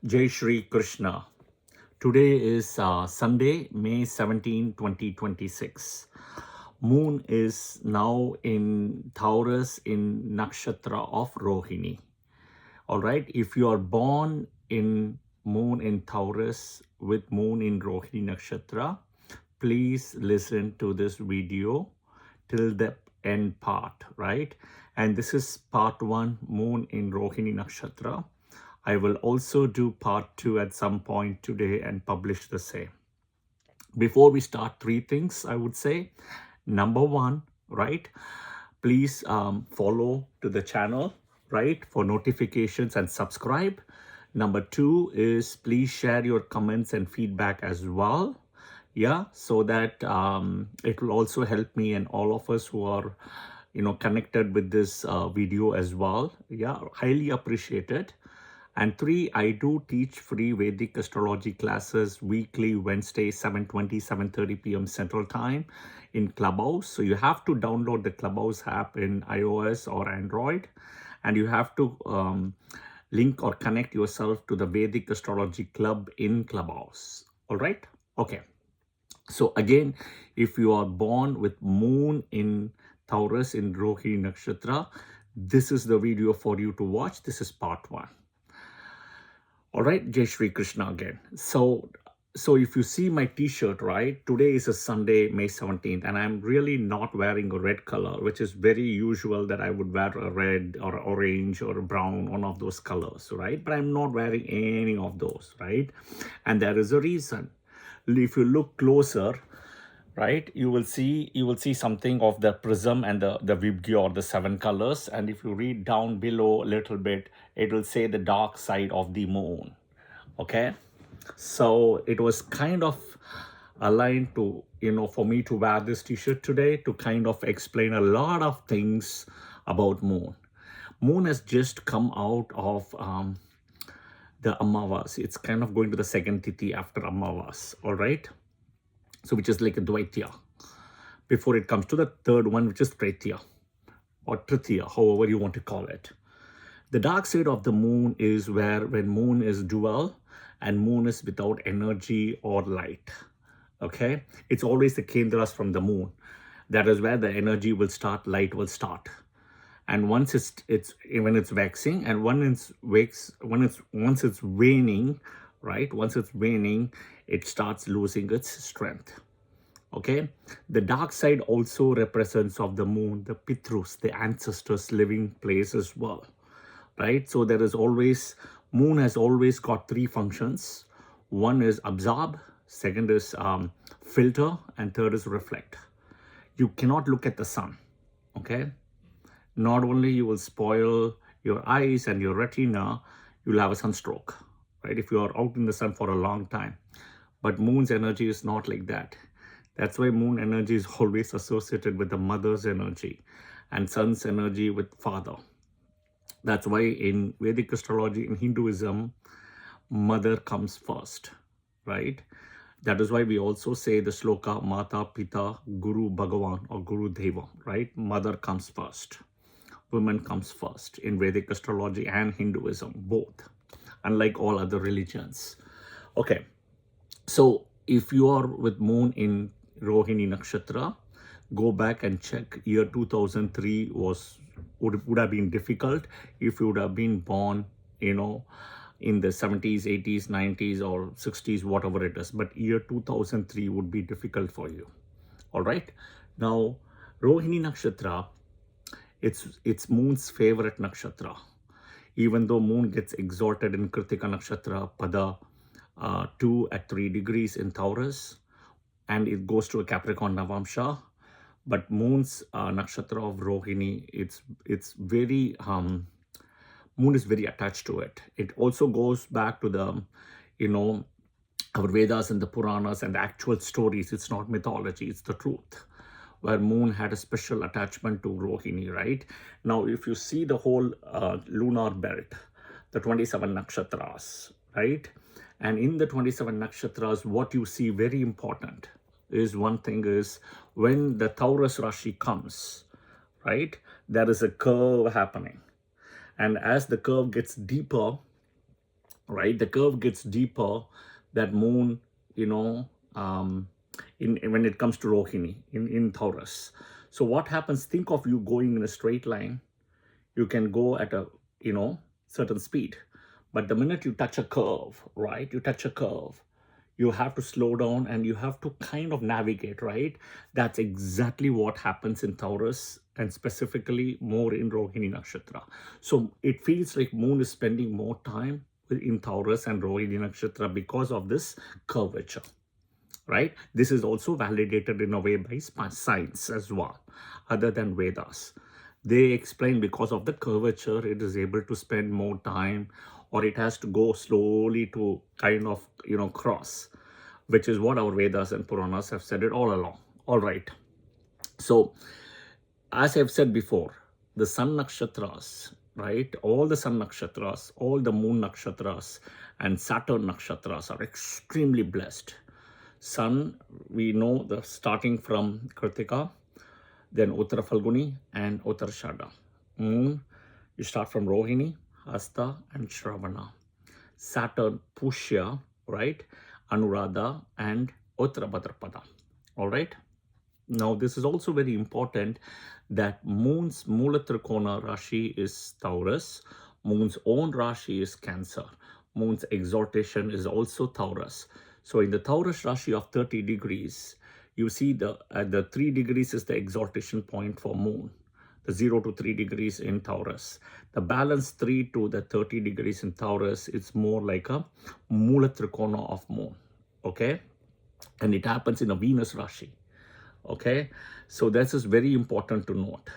Jai Shri Krishna. Today is Sunday, May 17, 2026. Moon is now in Taurus in Nakshatra of Rohini. All right. If you are born in Moon in Taurus with Moon in Rohini Nakshatra, please listen to this video till the end part, right? And this is part 1, Moon in Rohini Nakshatra. I will also do part 2 at some point today and publish the same. Before we start, 3 things I would say. Number 1, right? Please follow to the channel, right, for notifications and subscribe. Number 2 is please share your comments and feedback as well. Yeah, so that it will also help me and all of us who are, connected with this video as well. Yeah, highly appreciated. And 3, I do teach free Vedic astrology classes weekly, Wednesday, 7:20, 7:30 p.m. Central Time in Clubhouse. So you have to download the Clubhouse app in iOS or Android, and you have to link or connect yourself to the Vedic Astrology Club in Clubhouse. All right? Okay. So again, if you are born with Moon in Taurus in Rohini Nakshatra, this is the video for you to watch. This is part 1. All right, Jai Shri Krishna again. So if you see my t-shirt, right, today is a Sunday, May 17th, and I'm really not wearing a red color, which is very usual that I would wear a red or orange or a brown, one of those colors, right? But I'm not wearing any of those, right? And there is a reason. If you look closer, right, you will see something of the prism and the Vibgya or the 7 colors. And if you read down below a little bit, it will say the dark side of the moon. Okay, so it was kind of aligned to, for me to wear this t-shirt today to kind of explain a lot of things about moon. Moon has just come out of the Amavas. It's kind of going to the second tithi after Amavas. All right, so which is like a Dvaitya, before it comes to the third one, which is Tritya or Tritiya, however you want to call it. The dark side of the moon is when moon is dual and moon is without energy or light. Okay, it's always the kendras from the moon. That is where the energy will start, light will start. And once it's when it's waxing and once it's waning, right? Once it's waning, it starts losing its strength. Okay, the dark side also represents of the moon, the Pitrus, the ancestors' living place as well, right? So there is always, moon has always got 3 functions. One is absorb, second is filter, and third is reflect. You cannot look at the sun, okay? Not only you will spoil your eyes and your retina, you'll have a sunstroke, right? If you are out in the sun for a long time. But moon's energy is not like that. That's why moon energy is always associated with the mother's energy and sun's energy with father. That's why in Vedic astrology, in Hinduism, mother comes first, right? That is why we also say the sloka, Mata, Pita, Guru, Bhagavan or Guru Deva, right? Mother comes first. Woman comes first in Vedic astrology and Hinduism, both, unlike all other religions. Okay, so if you are with moon in Rohini Nakshatra, go back and check. Year 2003 would have been difficult if you would have been born, in the 70s, 80s, 90s, or 60s, whatever it is. But year 2003 would be difficult for you. All right. Now, Rohini Nakshatra, it's moon's favorite nakshatra. Even though moon gets exalted in Kritika Nakshatra, Pada 2 at 3 degrees in Taurus, and it goes to a Capricorn Navamsha, but moon's nakshatra of Rohini, it's very moon is very attached to it. It also goes back to the our Vedas and the Puranas and the actual stories. It's not mythology, it's the truth, where moon had a special attachment to Rohini, right? Now, if you see the whole lunar belt, the 27 nakshatras, right? And in the 27 nakshatras, what you see very important is one thing is when the Taurus Rashi comes, right? There is a curve happening. And as the curve gets deeper, right? The curve gets deeper, that moon, you know, in when it comes to Rohini in Taurus. So what happens, think of you going in a straight line. You can go at a, certain speed, but the minute you touch a curve, right, you touch a curve, you have to slow down and you have to kind of navigate, right? That's exactly what happens in Taurus, and specifically more in Rohini Nakshatra. So it feels like moon is spending more time in Taurus and Rohini Nakshatra because of this curvature, right? This is also validated in a way by science as well, other than Vedas. They explain because of the curvature, it is able to spend more time, or it has to go slowly to kind of, cross, which is what our Vedas and Puranas have said it all along. All right. So, as I've said before, the sun nakshatras, right? All the sun nakshatras, all the moon nakshatras, and Saturn nakshatras are extremely blessed. Sun, we know the starting from Kritika, then Uttara Falguni and Uttarashada. Moon, you start from Rohini, Hasta, and Shravana. Saturn, Pushya, right? Anuradha and Uttara Bhadrapada. All right. Now, this is also very important that Moon's Mula Trikona Rashi is Taurus, Moon's own Rashi is Cancer, Moon's exaltation is also Taurus. So, in the Taurus Rashi of 30 degrees, you see the 3 degrees is the exaltation point for Moon, the 0 to 3 degrees in Taurus. The balance 3 to the 30 degrees in Taurus, it's more like a Mula Trikona of Moon, okay? And it happens in a Venus Rashi. Okay, so this is very important to note.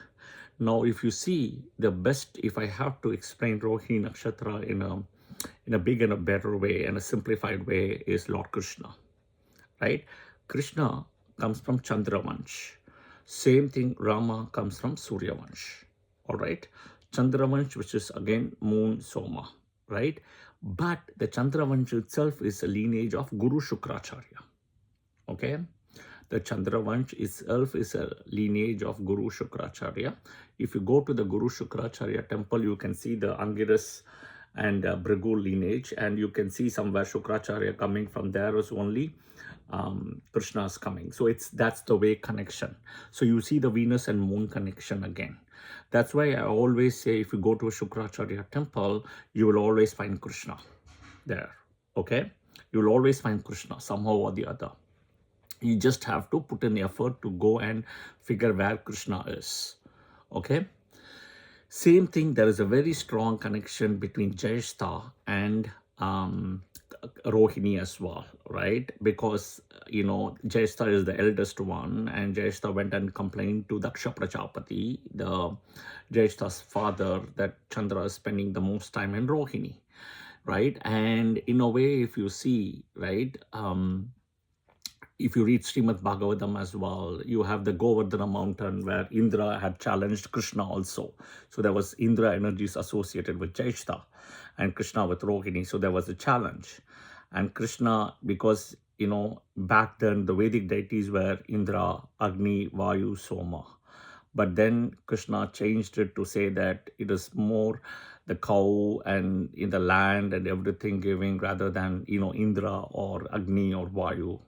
Now, if you see the best, if I have to explain Rohini Nakshatra in a big and a better way and a simplified way, is Lord Krishna, right? Krishna comes from Chandravansh. Same thing, Rama comes from Suryavansh. All right, Chandravansh, which is again moon Soma, right? But the Chandravansh itself is a lineage of Guru Shukracharya. Okay. The Chandravansh itself is a lineage of Guru Shukracharya. If you go to the Guru Shukracharya temple, you can see the Angiras and Bhrigu lineage, and you can see somewhere Shukracharya coming from there is only Krishna's coming. So that's the way connection. So you see the Venus and Moon connection again. That's why I always say if you go to a Shukracharya temple, you will always find Krishna there. Okay? You will always find Krishna somehow or the other. You just have to put an effort to go and figure where Krishna is. Okay? Same thing, there is a very strong connection between Jyeshta and Rohini as well, right? Because, Jyeshta is the eldest one, and Jyeshta went and complained to Daksha Prajapati, the Jyeshta's father, that Chandra is spending the most time in Rohini, right? And in a way, if you see, right, if you read Srimad Bhagavatam as well, you have the Govardhana mountain where Indra had challenged Krishna also. So there was Indra energies associated with Jyeshta and Krishna with Rohini. So there was a challenge. And Krishna, because, back then the Vedic deities were Indra, Agni, Vayu, Soma. But then Krishna changed it to say that it is more the cow and in the land and everything giving rather than, Indra or Agni or Vayu.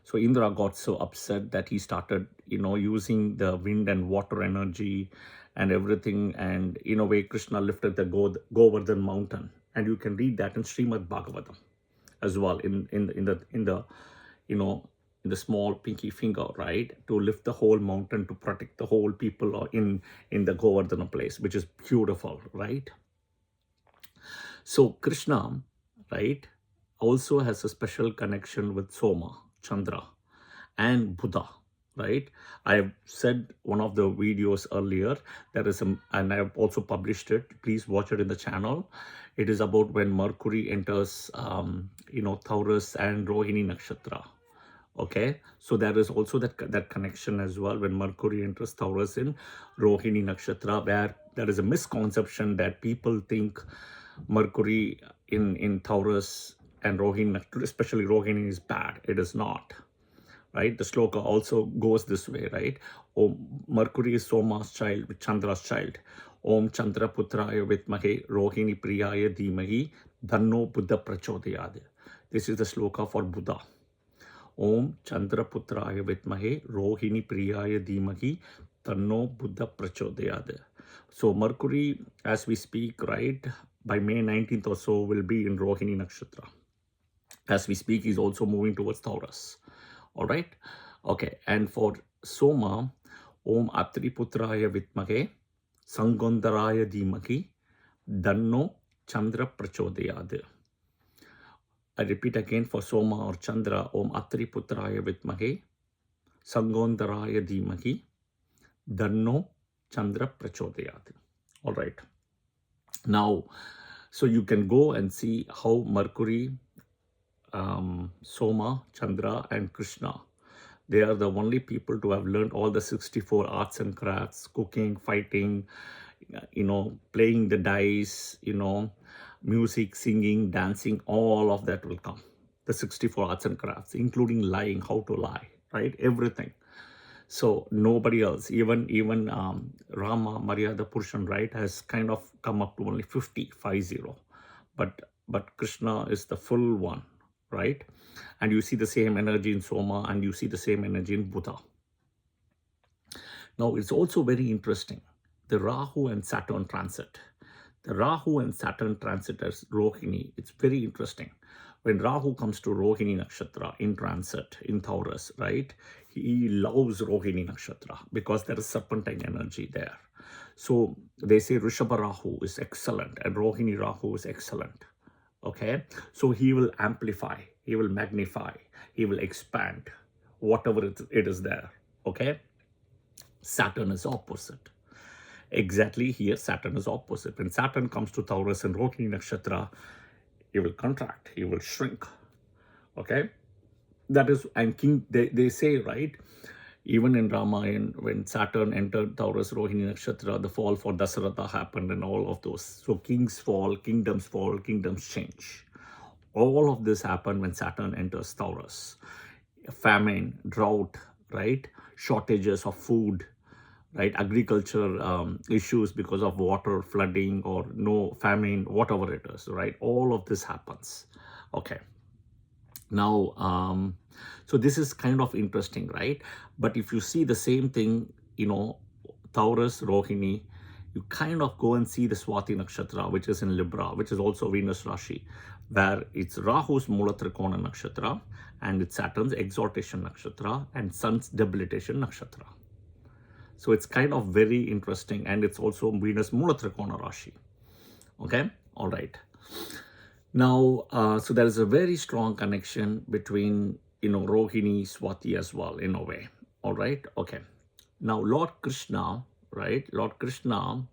So Indra got so upset that he started, using the wind and water energy and everything. And in a way, Krishna lifted the Govardhan mountain, and you can read that in Srimad Bhagavatam as well. In the small pinky finger, right, to lift the whole mountain to protect the whole people in the Govardhana place, which is beautiful, right? So Krishna, right, also has a special connection with Soma, Chandra, and Buddha, right? I've said one of the videos earlier, and I've also published it. Please watch it in the channel. It is about when Mercury enters, Taurus and Rohini Nakshatra. Okay, so there is also that connection as well when Mercury enters Taurus in Rohini Nakshatra, where there is a misconception that people think Mercury in Taurus and Rohini, especially Rohini, is bad. It is not, right? The shloka also goes this way, right? Om Mercury is Soma's child, Chandra's child. Om Chandra Putraya Vitmahe Rohini Priyaya Dhimahi Dhanno Buddha Prachodayad. This is the sloka for Buddha. Om Chandra Putraya Vitmahe Rohini Priyaya Dhimahi Tanno Buddha Prachodayad. So Mercury, as we speak, right, by May 19th or so will be in Rohini Nakshatra. As we speak, he's also moving towards Taurus. All right. Okay. And for Soma, Om Atri Putraya Vitmahe Sangondaraya Dhimahi Danno Chandra Prachodayad. I repeat again for Soma or Chandra, Om Atri Putraya Vitmahe Sangondaraya Dhimahi Danno Chandra Prachodayad. All right. Now, so you can go and see how Mercury, Soma, Chandra, and Krishna, they are the only people to have learned all the 64 arts and crafts, cooking, fighting, playing the dice, music, singing, dancing, all of that will come. The 64 arts and crafts, including lying, how to lie, right? Everything. So nobody else, even Rama, Maryada Purushan, right, has kind of come up to only 50. But Krishna is the full one, right? And you see the same energy in Soma and you see the same energy in Buddha. Now, it's also very interesting, the Rahu and Saturn transit. The Rahu and Saturn transit as Rohini, it's very interesting. When Rahu comes to Rohini Nakshatra in transit, in Taurus, right, he loves Rohini Nakshatra because there is serpentine energy there. So they say Rishabha Rahu is excellent and Rohini Rahu is excellent. Okay, so he will amplify, he will magnify, he will expand whatever it is there. Okay, Saturn is opposite. Exactly here, Saturn is opposite. When Saturn comes to Taurus and Rohini Nakshatra, he will contract, he will shrink. Okay, that is, and king, they say, right, even in Ramayana, when Saturn entered Taurus, Rohini Nakshatra, the fall for Dasaratha happened and all of those. So kings fall, kingdoms change. All of this happened when Saturn enters Taurus. Famine, drought, right? Shortages of food, right? Agriculture issues because of water, flooding, or no famine, whatever it is, right? All of this happens. Okay. Now, so this is kind of interesting, right? But if you see the same thing, Taurus, Rohini, you kind of go and see the Swati Nakshatra, which is in Libra, which is also Venus Rashi, where it's Rahu's Mula Trikona Nakshatra and it's Saturn's Exaltation Nakshatra and Sun's Debilitation Nakshatra. So it's kind of very interesting, and it's also Venus Mula Trikona Rashi. Okay, all right. Now, so there is a very strong connection between, Rohini, Swati as well, in a way. All right, okay. Now, Lord Krishna, right? Lord Krishna,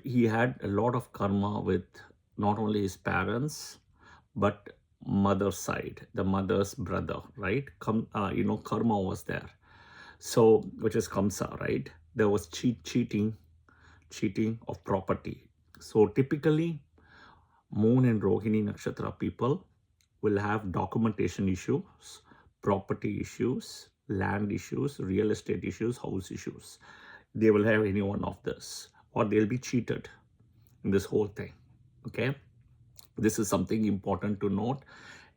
he had a lot of karma with not only his parents, but mother's side, the mother's brother, right? Karma was there. So, which is Kamsa, right? There was cheating of property. So typically, Moon and Rohini Nakshatra people will have documentation issues, property issues, land issues, real estate issues, house issues. They will have any one of this, or they'll be cheated in this whole thing. Okay, this is something important to note,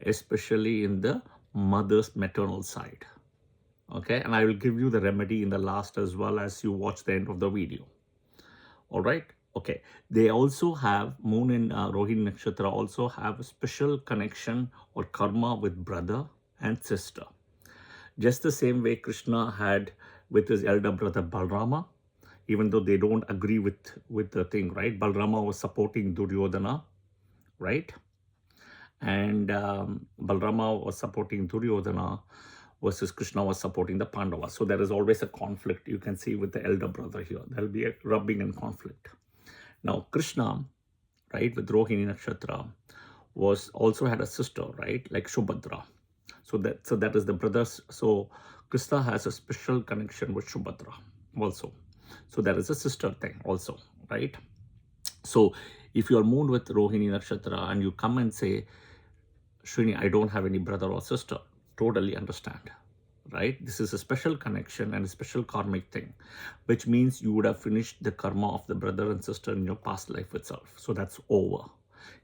especially in the mother's maternal side. Okay, and I will give you the remedy in the last as well as you watch the end of the video. All right. Okay, they also have Moon in Rohini Nakshatra also have a special connection or karma with brother and sister. Just the same way Krishna had with his elder brother Balrama, even though they don't agree with the thing, right? Balrama was supporting Duryodhana, right? And Balrama was supporting Duryodhana versus Krishna was supporting the Pandavas. So there is always a conflict. You can see with the elder brother here. There will be a rubbing and conflict. Now, Krishna, right, with Rohini Nakshatra, was also had a sister, right, like Subhadra. So that is the brothers. So Krishna has a special connection with Subhadra also. So there is a sister thing also, right? So if you are moon with Rohini Nakshatra and you come and say, Srini, I don't have any brother or sister, totally understand. Right? This is a special connection and a special karmic thing, which means you would have finished the karma of the brother and sister in your past life itself. So that's over.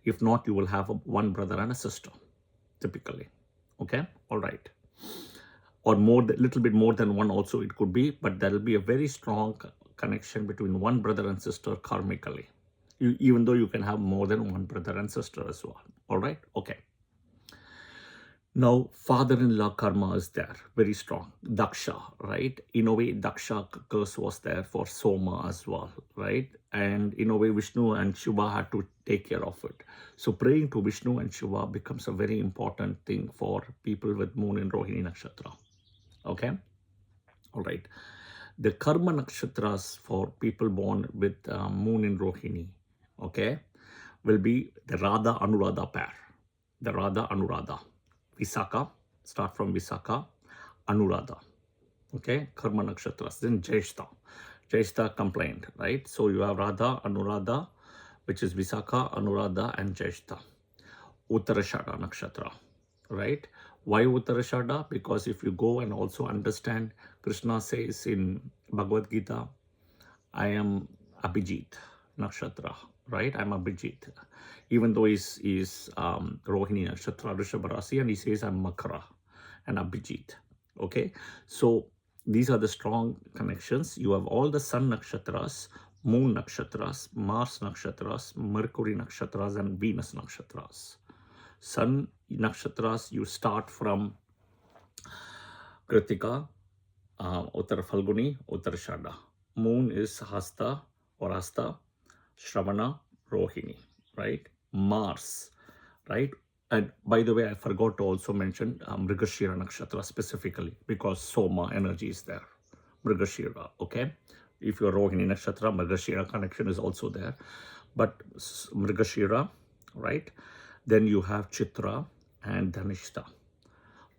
If not, you will have one brother and a sister, typically. Okay, all right. Or more, little bit more than one also it could be, but there will be a very strong connection between one brother and sister karmically. Even though you can have more than one brother and sister as well. All right, okay. Now, father-in-law karma is there, very strong. Daksha, right? In a way, Daksha curse was there for Soma as well, right? And in a way, Vishnu and Shiva had to take care of it. So praying to Vishnu and Shiva becomes a very important thing for people with moon in Rohini Nakshatra. Okay? All right. The karma nakshatras for people born with moon in Rohini, okay, will be the Radha Anuradha pair. The Radha Anuradha. Visakha, start from Visakha, Anuradha. Okay, karma nakshatras. Then Jyeshta. Jyeshta complained, right? So you have Radha, Anuradha, which is Visakha, Anuradha, and Jyeshta. Uttarashada nakshatra, right? Why Uttarashada? Because if you go and also understand, Krishna says in Bhagavad Gita, I am Abhijit nakshatra, right? I'm Abhijit. Even though he's Rohini nakshatra, Rishabha Rasi, and he says I'm Makara and Abhijit. Okay, so these are the strong connections. You have all the sun nakshatras, moon nakshatras, Mars nakshatras, Mercury nakshatras, and Venus nakshatras. Sun nakshatras, you start from Kritika, Uttara Falguni, Uttarashada. Moon is Hasta or Hasta, Shravana, Rohini, right? Mars, right? And by the way, I forgot to also mention Mrigashira Nakshatra specifically because Soma energy is there. Mrigashira, okay? If you're Rohini Nakshatra, Mrigashira connection is also there. But Mrigashira, right? Then you have Chitra and Dhanishta.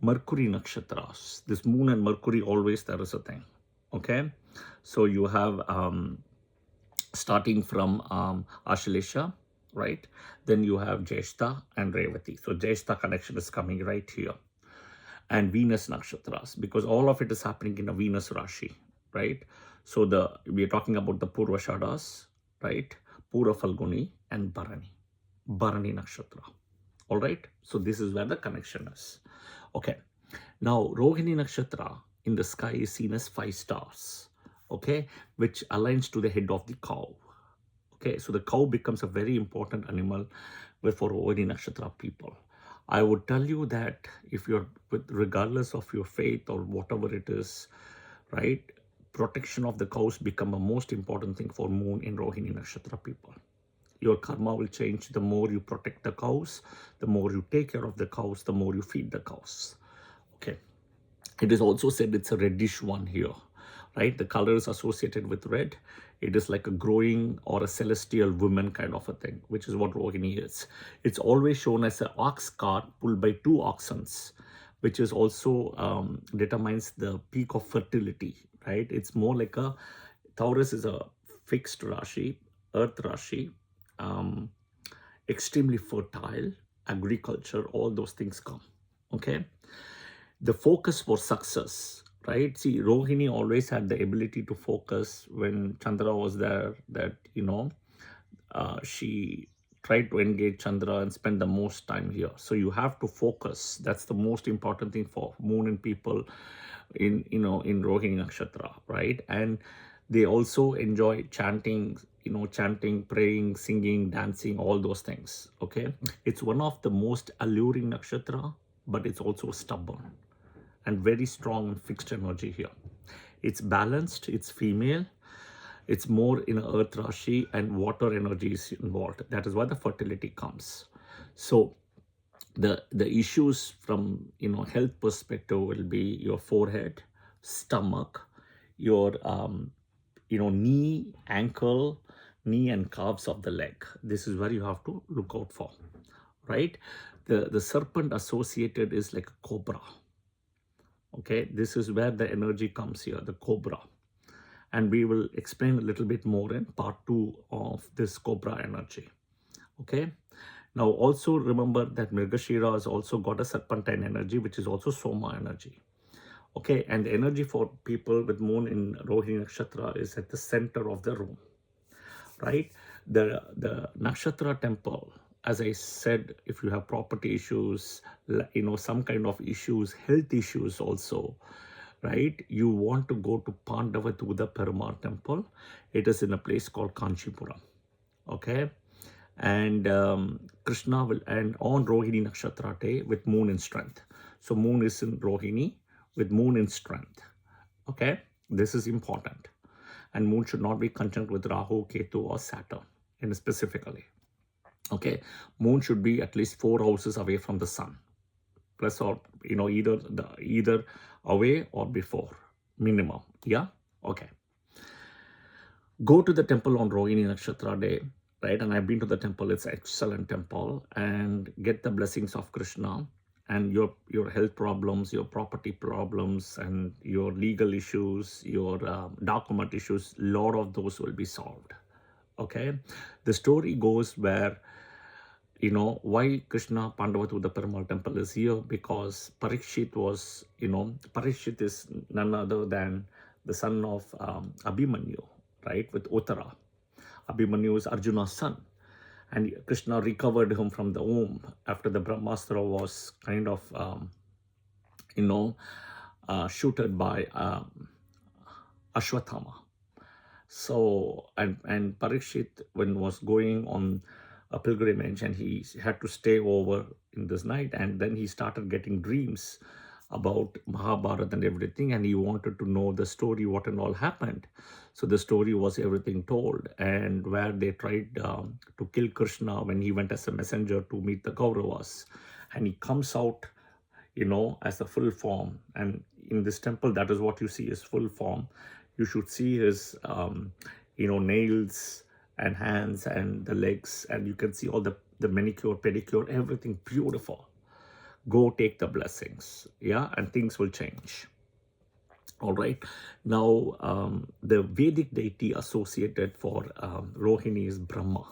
Mercury nakshatras. This moon and Mercury, always there is a thing. Okay? So you have starting from Ashlesha, right? Then you have Jyeshta and Revati. So Jyeshta connection is coming right here. And Venus nakshatras, because all of it is happening in a Venus Rashi, right? So we are talking about the Purvashadas, right? Pura Falguni and Bharani. Bharani nakshatra. All right? So this is where the connection is. Okay. Now, Rohini nakshatra in the sky is seen as 5 stars, okay, which aligns to the head of the cow. Okay, so the cow becomes a very important animal for Rohini nakshatra people. I would tell you that if you're, regardless of your faith or whatever it is, right, protection of the cows become a most important thing for moon in Rohini nakshatra people. Your karma will change. The more you protect the cows, the more you take care of the cows, the more you feed the cows. Okay. It is also said it's a reddish one here, right? The color is associated with red. It is like a growing or a celestial woman kind of a thing, which is what Rohini is. It's always shown as an ox cart pulled by 2 oxen, which is also determines the peak of fertility, right? It's more like Taurus is a fixed Rashi, Earth Rashi, extremely fertile, agriculture, all those things come, okay? The focus for success, right? See, Rohini always had the ability to focus when Chandra was there, that, she tried to engage Chandra and spend the most time here. So you have to focus. That's the most important thing for moon and people in Rohini Nakshatra, right? And they also enjoy chanting, praying, singing, dancing, all those things, okay? It's one of the most alluring nakshatra, but it's also stubborn and very strong and fixed energy here. It's balanced, it's female, it's more in Earth Rashi, and water energy is involved. That is why the fertility comes. So the issues from health perspective will be your forehead, stomach, your knee, ankle, knee and calves of the leg. This is where you have to look out for, right? The serpent associated is like a cobra. Okay, this is where the energy comes here, the cobra. And we will explain a little bit more in part 2 of this cobra energy. Okay, now also remember that Mrigashira has also got a serpentine energy, which is also Soma energy. Okay, and the energy for people with moon in Rohini Nakshatra is at the center of the room, right? The Nakshatra temple, as I said, if you have property issues, some kind of issues, health issues also, right? You want to go to Pandavaduda Perumal temple. It is in a place called Kanchipuram. Okay. And Krishna will, and on Rohini Nakshatra day with moon in strength. So moon is in Rohini with moon in strength. Okay. This is important. And moon should not be conjunct with Rahu, Ketu or Saturn specifically. Okay. Moon should be at least 4 houses away from the sun. Plus or, either away or before. Minimum. Yeah. Okay. Go to the temple on Rohini Nakshatra day, right? And I've been to the temple. It's an excellent temple. And get the blessings of Krishna. And your health problems, your property problems, and your legal issues, your document issues, a lot of those will be solved. Okay? The story goes where, why Krishna Pandavaduda Perumal temple is here, because Parikshit was, Parikshit is none other than the son of Abhimanyu, right, with Uttara. Abhimanyu is Arjuna's son. And Krishna recovered him from the womb after the Brahmastra was kind of, shooted by Ashwatthama. So, and Parikshit, when was going on a pilgrimage, and he had to stay over in this night, and then he started getting dreams about Mahabharata and everything, and he wanted to know the story, what and all happened. So the story was everything told, and where they tried to kill Krishna when he went as a messenger to meet the Kauravas, and he comes out, as a full form. And in this temple, that is what you see is full form. You should see his, nails and hands and the legs, and you can see all the manicure, pedicure, everything beautiful. Go take the blessings, yeah, and things will change. All right. Now, the Vedic deity associated for Rohini is Brahma.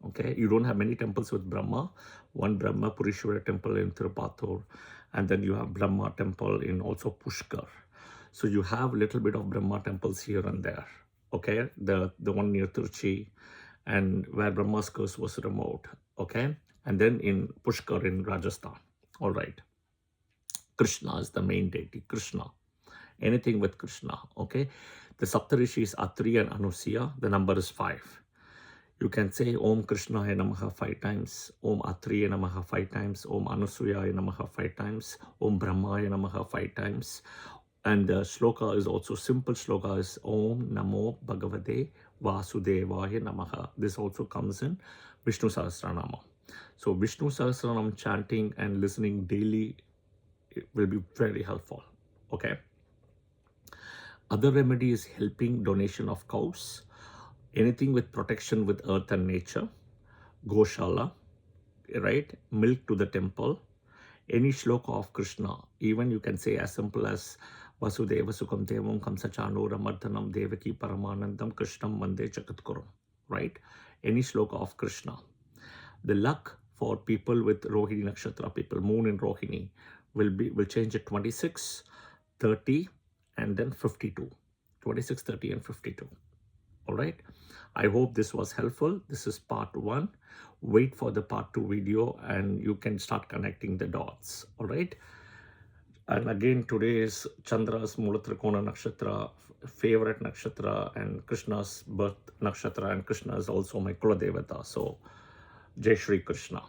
Okay. You don't have many temples with Brahma. One Brahma Purishwara temple in Tirupathur, and then you have Brahma temple in also Pushkar. So you have a little bit of Brahma temples here and there. Okay. The one near Tiruchi, and where Brahma's curse was removed. Okay. And then in Pushkar in Rajasthan. All right. Krishna is the main deity. Krishna. Anything with Krishna. Okay. The Saptarishis Atri and Anusuya. The number is 5. You can say Om Krishnaya Namaha 5 times. Om Atriya Namaha 5 times. Om Anusuyaya Namaha 5 times. Om Brahmaya Namaha 5 times. And the shloka is also simple. Shloka is Om Namo Bhagavate Vasudevaya Namaha. This also comes in Vishnu Sahasranama. So Vishnu Sahasranam chanting and listening daily will be very helpful. Okay. Other remedy is helping donation of cows. Anything with protection with earth and nature. Goshala, right? Milk to the temple. Any shloka of Krishna. Even you can say as simple as Vasudeva Sukham Devam Kamsachanura Mardhanam Devaki Paramanandam Krishnam Mande Jagatkuram. Right? Any shloka of Krishna. The luck for people with Rohini Nakshatra, people, moon in Rohini, will change at 26, 30, and then 52. 26, 30, and 52. All right. I hope this was helpful. This is part 1. Wait for the part 2 video and you can start connecting the dots. All right. And again, today is Chandra's Mulatrikona Nakshatra, favorite Nakshatra, and Krishna's birth Nakshatra, and Krishna is also my Kula Devata. So, Jai Shri Krishna.